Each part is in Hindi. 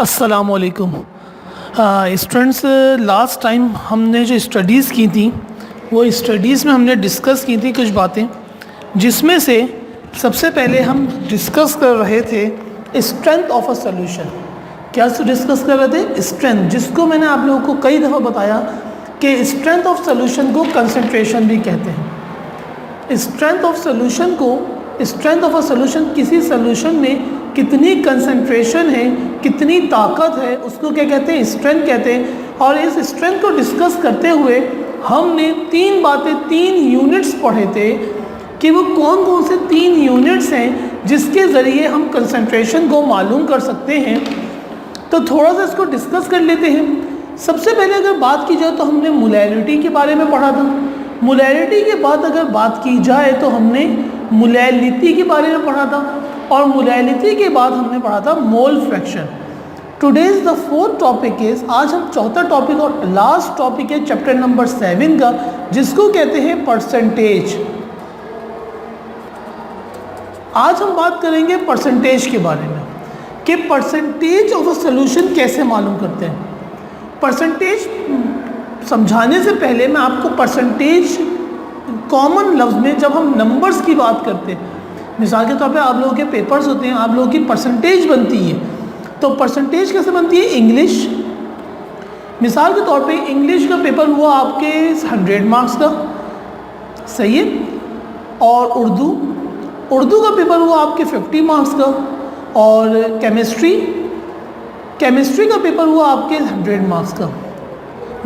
अस्सलामुअलैकुम स्टूडेंट्स। लास्ट टाइम हमने जो स्टडीज़ की थी वो स्टडीज़ में हमने डिस्कस की थी कुछ बातें, जिसमें से सबसे पहले हम डिस्कस कर रहे थे स्ट्रेंथ ऑफ अ सॉल्यूशन। क्या डिस्कस कर रहे थे? स्ट्रेंथ, जिसको मैंने आप लोगों को कई दफ़ा बताया कि स्ट्रेंथ ऑफ सॉल्यूशन को कंसंट्रेशन भी कहते हैं। स्ट्रेंथ ऑफ सॉल्यूशन को, स्ट्रेंथ ऑफ अ सॉल्यूशन, किसी सॉल्यूशन में कितनी कंसंट्रेशन है, कितनी ताकत है, उसको क्या कहते हैं? स्ट्रेंथ कहते हैं। और इस स्ट्रेंथ को डिस्कस करते हुए हमने तीन बातें, तीन यूनिट्स पढ़े थे कि वो कौन कौन से तीन यूनिट्स हैं जिसके ज़रिए हम कंसंट्रेशन को मालूम कर सकते हैं। तो थोड़ा सा इसको डिस्कस कर लेते हैं। सबसे पहले अगर बात की जाए तो हमने मोलैरिटी के बारे में पढ़ा था। मोलैरिटी के बाद अगर बात की जाए तो हमने मोलैलिटी के बारे में पढ़ा था, और मोलैलिटी के बाद हमने पढ़ा था mole fraction. Today's the fourth topic is, आज हम चौथा टॉपिक और लास्ट टॉपिक है चैप्टर नंबर 7 का, जिसको कहते हैं परसेंटेज। आज हम बात करेंगे परसेंटेज के बारे में कि परसेंटेज ऑफ अ सॉल्यूशन कैसे मालूम करते हैं। परसेंटेज समझाने से पहले मैं आपको परसेंटेज कॉमन लफ्ज़ में, जब हम नंबर्स की बात करते हैं, मिसाल के तौर पे आप लोगों के पेपर्स होते हैं, आप लोगों की परसेंटेज बनती है। तो परसेंटेज कैसे बनती है? इंग्लिश, मिसाल के तौर पे इंग्लिश का पेपर हुआ आपके 100 मार्क्स का, सही है। और उर्दू का पेपर हुआ आपके 50 मार्क्स का। और केमिस्ट्री का पेपर हुआ आपके 100 मार्क्स का।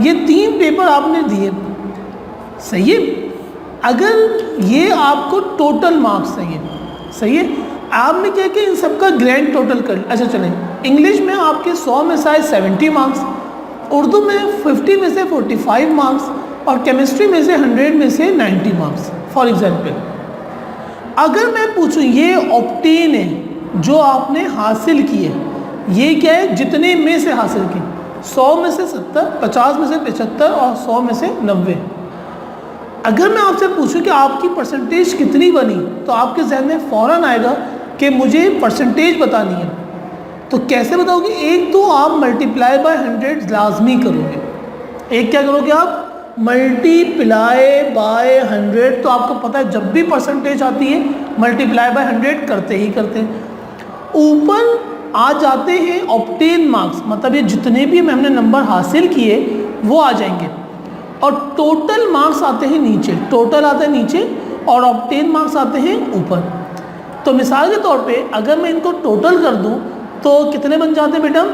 ये तीन पेपर आपने दिए, सही है। अगर ये आपको टोटल मार्क्स चाहिए, सही है, आपने क्या किया, इन सबका ग्रैंड टोटल कर। अच्छा चलें, इंग्लिश में आपके 100 में से 70 मार्क्स, उर्दू में 50 में से 45 मार्क्स, और केमिस्ट्री में से 100 में से 90 मार्क्स। फॉर एग्जांपल, अगर मैं पूछूं ये ऑब्टेन है जो आपने हासिल किए, ये क्या है? जितने में से हासिल किए, 100 में से 70, 50 में से 75 और 100 में से 90। अगर मैं आपसे पूछूं कि आपकी परसेंटेज कितनी बनी, तो आपके जहन में फ़ौरन आएगा कि मुझे परसेंटेज बतानी है। तो कैसे बताओगे? एक तो आप मल्टीप्लाई बाय 100 लाजमी करोगे। एक क्या करोगे आप? Multiply by 100। तो आपको पता है जब भी परसेंटेज आती है मल्टीप्लाई बाय 100 करते ही करते हैं। ऊपर आ जाते हैं ऑब्टेन मार्क्स, मतलब ये जितने भी हमने नंबर हासिल किए वो आ जाएंगे, और टोटल मार्क्स आते हैं नीचे। टोटल आते हैं नीचे और ऑब्टेन मार्क्स आते हैं ऊपर। तो मिसाल के तौर पे अगर मैं इनको टोटल कर दूं तो कितने बन जाते हैं बेटा?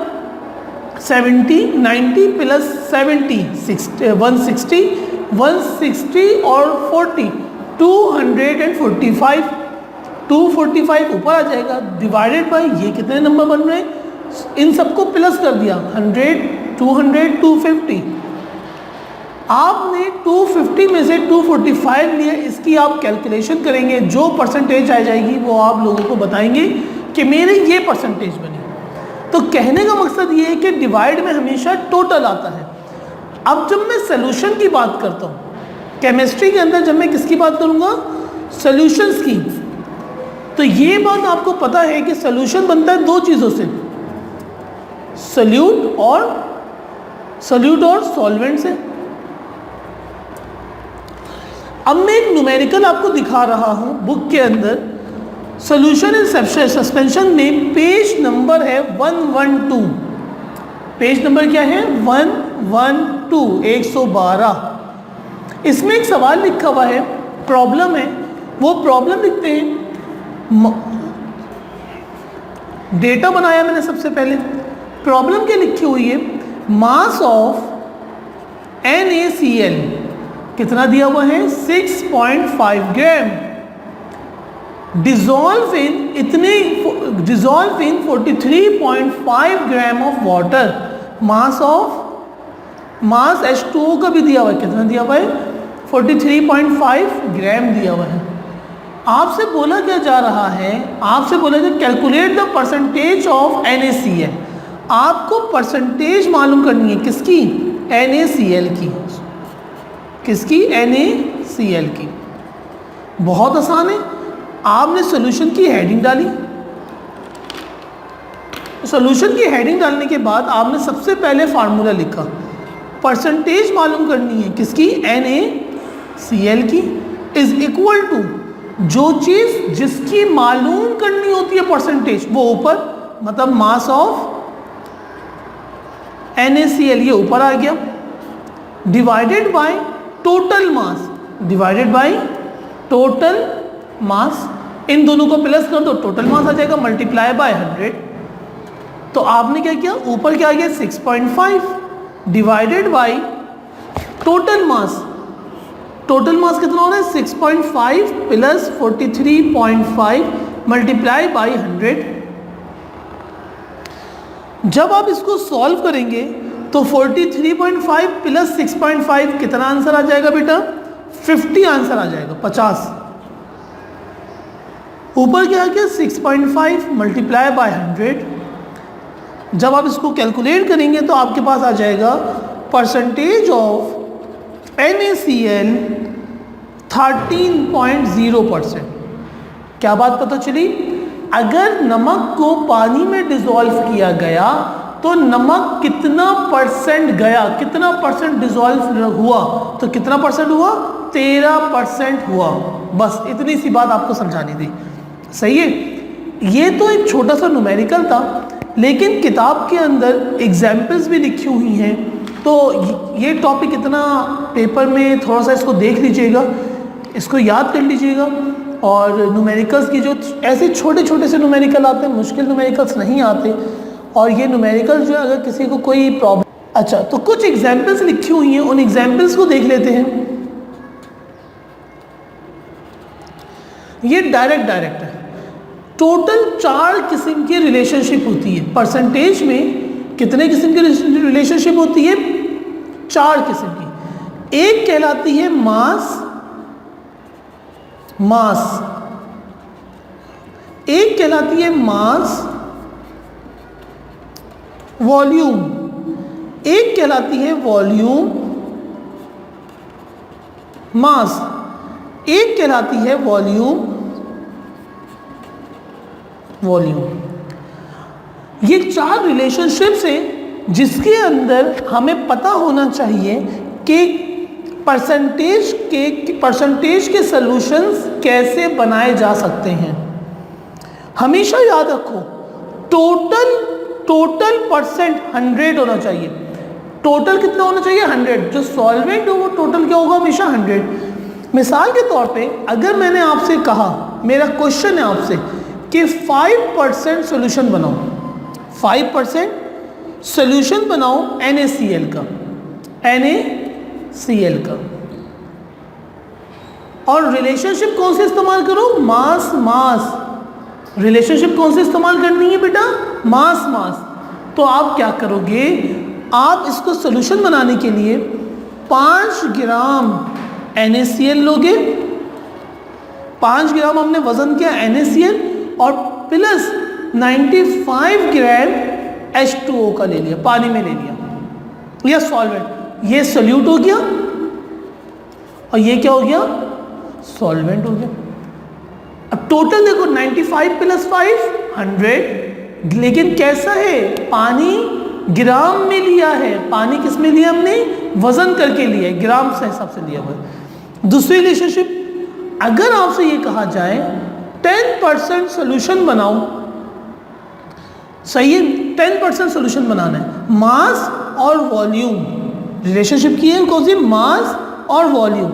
70, 90 प्लस 70, 160, 160 और 40, 245। 245 ऊपर आ जाएगा, डिवाइडेड बाय ये कितने नंबर बन रहे हैं, इन सबको प्लस कर दिया, 100, 200, 250। आपने 250 में से 245 लिया, इसकी आप कैलकुलेशन करेंगे, जो परसेंटेज आ जाएगी वो आप लोगों को बताएंगे कि मेरे ये परसेंटेज बनी। तो कहने का मकसद ये है कि डिवाइड में हमेशा टोटल आता है। अब जब मैं सॉल्यूशन की बात करता हूँ, केमिस्ट्री के अंदर जब मैं किसकी बात करूँगा? सॉल्यूशंस की। तो ये बात आपको पता है कि सॉल्यूशन बनता है दो चीज़ों से, सॉल्यूट और सॉल्वेंट से। अब मैं एक न्यूमेरिकल आपको दिखा रहा हूँ बुक के अंदर। सॉल्यूशन इन सस्पेंशन में पेज नंबर है 112। पेज नंबर क्या है? 112, 112। इसमें एक सवाल लिखा हुआ है, प्रॉब्लम है। वो प्रॉब्लम लिखते हैं, डेटा बनाया मैंने सबसे पहले। प्रॉब्लम क्या लिखी हुई है? मास ऑफ NaCl कितना दिया हुआ है? 6.5 gram. Dissolve in 43.5 gram of water. Mass H2O का भी दिया हुआ है, कितना दिया हुआ है? 43.5 ग्राम दिया हुआ है। आपसे बोला क्या जा रहा है? आपसे बोला जाए calculate the percentage of NaCl। आपको परसेंटेज मालूम करनी है, किसकी? NaCl की। किसकी? NaCl की। बहुत आसान है। आपने सॉल्यूशन की हेडिंग डाली, सॉल्यूशन की हेडिंग डालने के बाद आपने सबसे पहले फार्मूला लिखा, परसेंटेज मालूम करनी है किसकी, NaCl की, इज इक्वल टू जो चीज़ जिसकी मालूम करनी होती है परसेंटेज वो ऊपर, मतलब मास ऑफ NaCl ये ऊपर आ गया, divided by total mass, divided by total mass, इन दोनों को प्लस कर दो टोटल मास आ जाएगा, मल्टीप्लाई बाय 100। तो आपने क्या किया, ऊपर क्या आ गया 6.5 divided by total mass, total mass कितना हो रहा है 6.5 प्लस 43.5 मल्टीप्लाई बाय 100। जब आप इसको सॉल्व करेंगे तो 43.5 प्लस 6.5 कितना आंसर आ जाएगा बेटा, 50 आंसर आ जाएगा, 50। ऊपर क्या आ गया 6.5 मल्टीप्लाई बाय 100। जब आप इसको कैलकुलेट करेंगे तो आपके पास आ जाएगा परसेंटेज ऑफ NaCl 13.0%। क्या बात पता चली, अगर नमक को पानी में डिसॉल्व किया गया तो नमक कितना परसेंट गया, कितना परसेंट डिसॉल्व हुआ, तो कितना परसेंट हुआ, 13% हुआ। बस इतनी सी बात आपको समझानी थी, सही है। ये तो एक छोटा सा न्यूमेरिकल था, लेकिन किताब के अंदर एग्जाम्पल्स भी लिखी हुई हैं, तो ये टॉपिक इतना पेपर में थोड़ा सा इसको देख लीजिएगा, इसको याद कर लीजिएगा। और न्यूमेरिकल्स की जो ऐसे छोटे छोटे से न्यूमेरिकल आते हैं, मुश्किल न्यूमेरिकल्स नहीं आते, और ये न्यूमेरिकल जो है अगर किसी को कोई प्रॉब्लम, अच्छा तो कुछ एग्जाम्पल्स लिखी हुई हैं, उन एग्जाम्पल्स को देख लेते हैं। ये डायरेक्ट है। टोटल 4 किस्म की रिलेशनशिप होती है परसेंटेज में। कितने किस्म की रिलेशनशिप होती है, 4 किस्म की। एक कहलाती है मास, एक कहलाती है मास वॉल्यूम, एक कहलाती है वॉल्यूम मास, एक कहलाती है वॉल्यूम। ये 4 रिलेशनशिप्स हैं जिसके अंदर हमें पता होना चाहिए कि परसेंटेज के सॉल्यूशंस कैसे बनाए जा सकते हैं। हमेशा याद रखो, टोटल परसेंट 100 होना चाहिए। टोटल कितना होना चाहिए, 100। जो सॉल्वेंट हो वो टोटल क्या होगा, हमेशा 100। मिसाल के तौर पे अगर मैंने आपसे कहा, मेरा क्वेश्चन है आपसे कि 5% सोल्यूशन बनाओ, 5% सोल्यूशन बनाओ NaCl का, और रिलेशनशिप कौन से इस्तेमाल करो, मास। रिलेशनशिप कौन से इस्तेमाल करनी है बेटा, मास। तो आप क्या करोगे, आप इसको सोल्यूशन बनाने के लिए 5 ग्राम NaCl लोगे, 5 ग्राम हमने वजन किया NaCl, और प्लस 95 ग्राम H2O का ले लिया, पानी में ले लिया, या सॉल्वेंट। ये सोल्यूट हो गया और ये क्या हो गया, सॉल्वेंट हो गया। अब टोटल देखो 95 प्लस 5 100, लेकिन कैसा है, पानी ग्राम में लिया है। पानी किस में लिया हमने, वजन करके लिया है, ग्राम से हिसाब से लिया हुआ है। दूसरी रिलेशनशिप, अगर आपसे ये कहा जाए 10% सोल्यूशन बनाओ, सही है, 10% सोल्यूशन बनाना है, मास और वॉल्यूम। रिलेशनशिप की है कौन सी, मास और वॉल्यूम।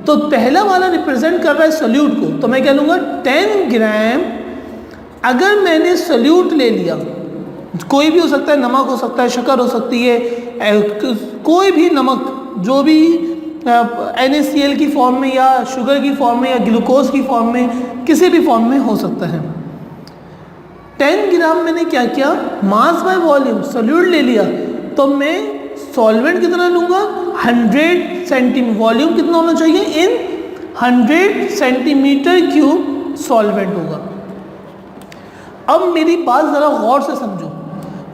तो पहला वाला रिप्रेजेंट कर रहा है सोल्यूट को, तो मैं कह लूँगा 10 ग्राम। अगर मैंने सोल्यूट ले लिया, कोई भी हो सकता है, नमक हो सकता है, शक्कर हो सकती है, कोई भी नमक, जो भी NaCl की फॉर्म में या शुगर की फॉर्म में या ग्लूकोज की फॉर्म में, किसी भी फॉर्म में हो सकता है। 10 ग्राम मैंने क्या किया, मास बाय वॉल्यूम, सोल्यूट ले लिया, तो मैं सॉल्वेंट कितना लूँगा, 100 सेंटीमीटर। वॉल्यूम कितना होना चाहिए, इन 100 सेंटीमीटर क्यूब सॉल्वेंट होगा। अब मेरी बात ज़रा गौर से समझो,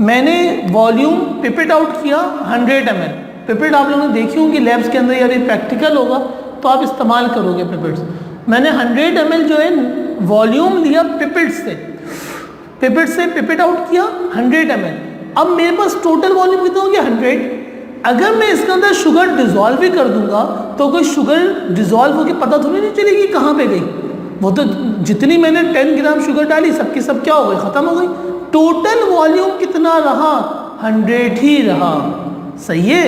मैंने वॉल्यूम पिपेट आउट किया 100 ml। पिपेट आप लोगों ने देखी होंगी लैब्स के अंदर, या ये प्रैक्टिकल होगा तो आप इस्तेमाल करोगे पिपेट्स। मैंने 100 ml जो है वॉल्यूम लिया पिपेट से, पिपेट से पिपेट आउट किया 100 ml। अब मेरे पास टोटल वॉल्यूम कितना हो गया 100। अगर मैं इसके अंदर शुगर डिजोल्व भी कर दूंगा तो कोई शुगर डिजोल्व होकर पता थोड़ी नहीं चलेगी कहाँ पे गई। वो तो जितनी मैंने 10 ग्राम शुगर डाली सबकी सब क्या हो गई, ख़त्म हो गई। टोटल वॉल्यूम कितना रहा 100 ही रहा। सही है।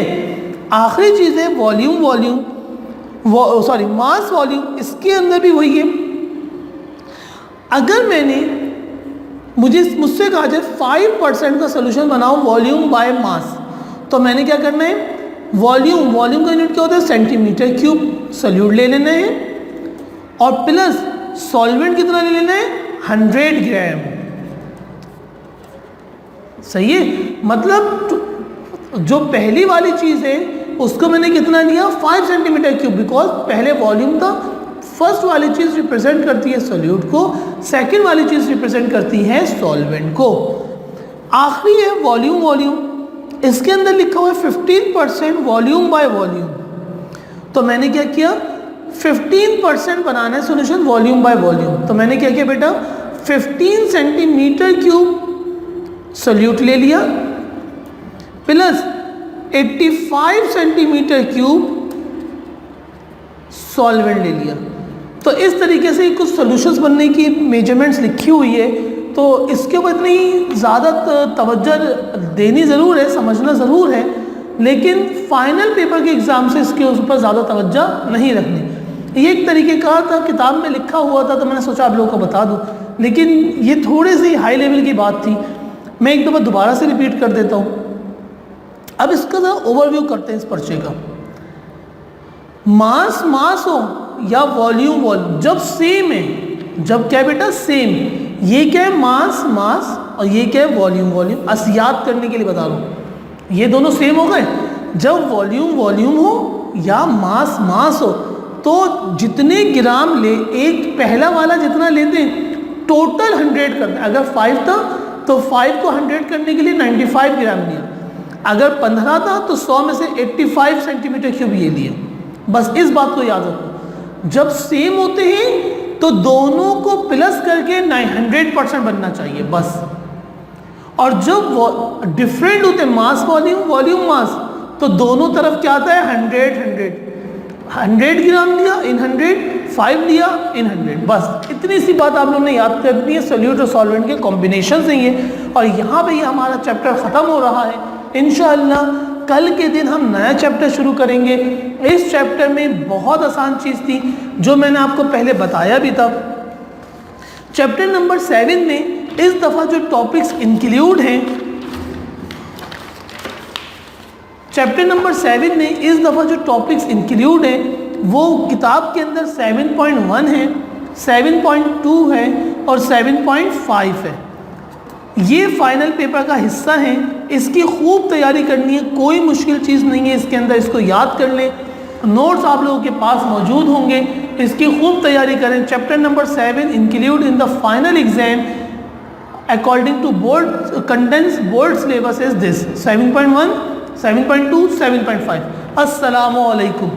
आखिरी चीज़ है वॉल्यूम सॉरी मास वॉल्यूम। इसके अंदर भी वही है। अगर मुझसे कहा जाए 5% का सोल्यूशन बनाओ वॉल्यूम बाय मास, तो मैंने क्या करना है, वॉल्यूम का यूनिट क्या होता है सेंटीमीटर क्यूब। सोल्यूट ले लेना है और प्लस सॉल्वेंट कितना ले लेना है 100 ग्राम। सही है। मतलब जो पहली वाली चीज़ है उसको मैंने कितना लिया 5 सेंटीमीटर क्यूब, बिकॉज पहले वॉल्यूम था। फर्स्ट वाली चीज़ रिप्रेजेंट करती है सोल्यूट को, सेकंड वाली चीज़ रिप्रेजेंट करती है सॉल्वेंट को। आखिरी है वॉल्यूम। इसके अंदर लिखा हुआ है 15% वॉल्यूम बाय वॉल्यूम। तो मैंने क्या किया 15% बनाना है सोल्यूशन वॉल्यूम बाय वॉल्यूम। तो मैंने क्या किया बेटा 15 सेंटीमीटर क्यूब सोल्यूट ले लिया प्लस 85 सेंटीमीटर क्यूब सॉल्वेंट ले लिया। तो इस तरीके से कुछ सॉल्यूशंस बनने की मेजरमेंट्स लिखी हुई है। तो इसके ऊपर इतनी ज़्यादा तवज्जो देनी ज़रूर है, समझना ज़रूर है, लेकिन फाइनल पेपर के एग्ज़ाम से इसके ऊपर ज़्यादा तवज्जो नहीं रखनी। ये एक तरीके का था, किताब में लिखा हुआ था तो मैंने सोचा आप लोगों को बता दूं, लेकिन ये थोड़ी सी हाई लेवल की बात थी। मैं एक दफ़ा दोबारा से रिपीट कर देता हूँ। अब इसका ज़रा ओवरव्यू करते हैं इस पर्चे का। मास हो या वॉल्यूम जब सेम है, जब क्या बेटा सेम, ये क्या है मास और ये क्या है वॉल्यूम। याद करने के लिए बता रहा हूँ, ये दोनों सेम हो गए। जब वॉल्यूम हो या मास हो तो जितने ग्राम ले, एक पहला वाला जितना लेते हैं टोटल 100 करते हैं। अगर 5 था तो 5 को 100 करने के लिए 95 ग्राम लिया। अगर 15 था तो 100 में से 85 सेंटीमीटर क्यूब ये लिया। बस इस बात को याद रखो, जब सेम होते हैं तो दोनों को प्लस करके 100% बनना चाहिए बस। और जब डिफरेंट होते हैं मास वॉल्यूम मास, तो दोनों तरफ क्या आता है 100 ग्राम लिया इन 100, 5 लिया इन 100। बस इतनी सी बात आप लोगों ने याद करनी है। सोल्यूट और सॉल्वेंट के कॉम्बिनेशन से ये, और यहाँ पे ये हमारा चैप्टर ख़त्म हो रहा है। इंशाअल्लाह कल के दिन हम नया चैप्टर शुरू करेंगे। इस चैप्टर में बहुत आसान चीज़ थी जो मैंने आपको पहले बताया भी था। चैप्टर नंबर 7 में इस दफ़ा जो टॉपिक्स इंक्लूड हैं, चैप्टर नंबर 7 में इस दफ़ा जो टॉपिक्स इंक्लूड हैं वो किताब के अंदर 7.1 है, 7.2 है और 7.5 है। ये फाइनल पेपर का हिस्सा है। इसकी खूब तैयारी करनी है, कोई मुश्किल चीज़ नहीं है इसके अंदर। इसको याद कर लें, नोट्स आप लोगों के पास मौजूद होंगे, इसकी खूब तैयारी करें। Chapter number 7 include in the final exam according to board contents board syllabus is this 7.1, 7.2, 7.5। अस्सलामु अलैकुम।